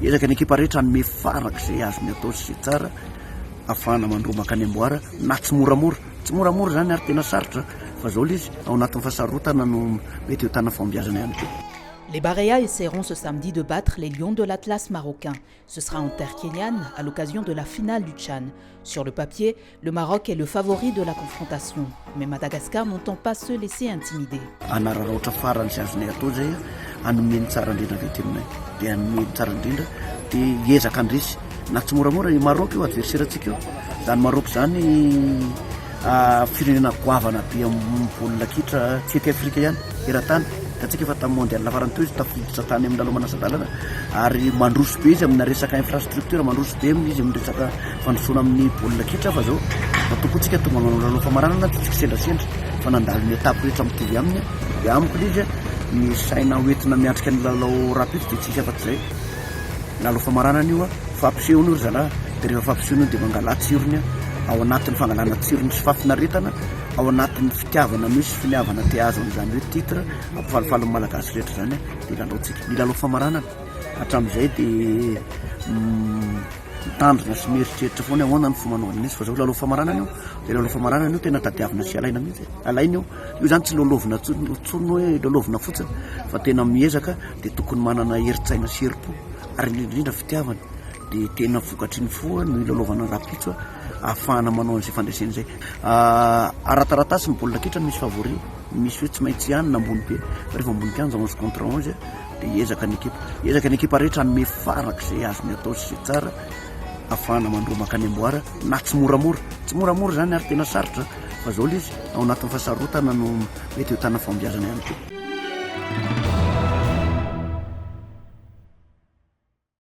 ezaka ny ekipa rehetra anome farak'izay azony atao sy tsara afahana mandromaka any amboara na tsy moramora zany ary tena sarotra fa zao izy ao anatin'ny fahasarotana no mety ho tana fombiazana ihany koa. Les Baréas essaieront ce samedi de battre les Lions de l'Atlas marocain. Ce sera en terre kenyane à l'occasion de la finale du Tchad. Sur le papier, le Maroc est le favori de la confrontation. Mais Madagascar n'entend pas se laisser intimider. Anararaotra farany sy azonay atao zay anomeny tsara indrindra veteninay dia anomeny tsara indrindra dia hiezaka andrisy na tsy moramora i Maroc io adversaire-ntsika io. Zany Maroc zany firenena goavana be amin'ny baolina kitra tsy ety Afrika ihany eran-tany. Katsika efa tamin'ny mondial lafarany teo izy tafiditra tany amin'ny lalao manasa-dalana ary mandroso be izy amina resaka infrastructure, mandroso be izy amin'ny resaka fandrosoana amin'ny baolina kitra fa zao matokotsika tonga manao lalao famaranana tsika sendrasendra fa nandalo ny etape rehetra mitovy aminy dia amiko izy ny saina hoentina miatrika ny lalao rapide dia tsisy afa-tsy zay lalao famaranana io fampisehony ry zalahy dia rehefa fampisehony io dia mangala tsirony ao anatin'ny fangalana tsirony sy fafinaretana ao anatin'ny fitiavana misy finiavana te azo an'izany hoe titre ampifalifalin'ny malagasy rehetra zany dia lalaotsika ny lalao famaranana hatramin'izay dia mitandrina sy mieritreritra foana ahoana ny fomanaovana izy fa zao lalao famaranana io dia lalao famaranana io tena tadiavina sy alaina mihitsy alaina io zany tsy lolovina tsony hoe lolovina fotsiny fa tena miezaka dia tokony manana heritsaina sy herim-po ary indrindra fitiavana dia tena vokatry ny foa ny lalovana rapitso ahafahana manao an'izay fandraisana izay arataratasy ny baolina kitra misy favori misy hoe tsy maintsy ihany na ambony be fa rehefa ambony kianja 11 contre 11 dia hiezaka ny ekipa rehetra anome farak'izay azony atao sy tsara ahafahana mandromaka any amboara na tsy moramora zany ary tena sarotra fa zao izy ao anatin'ny fahasarotana no mety ho tana fombiazana ihany koa.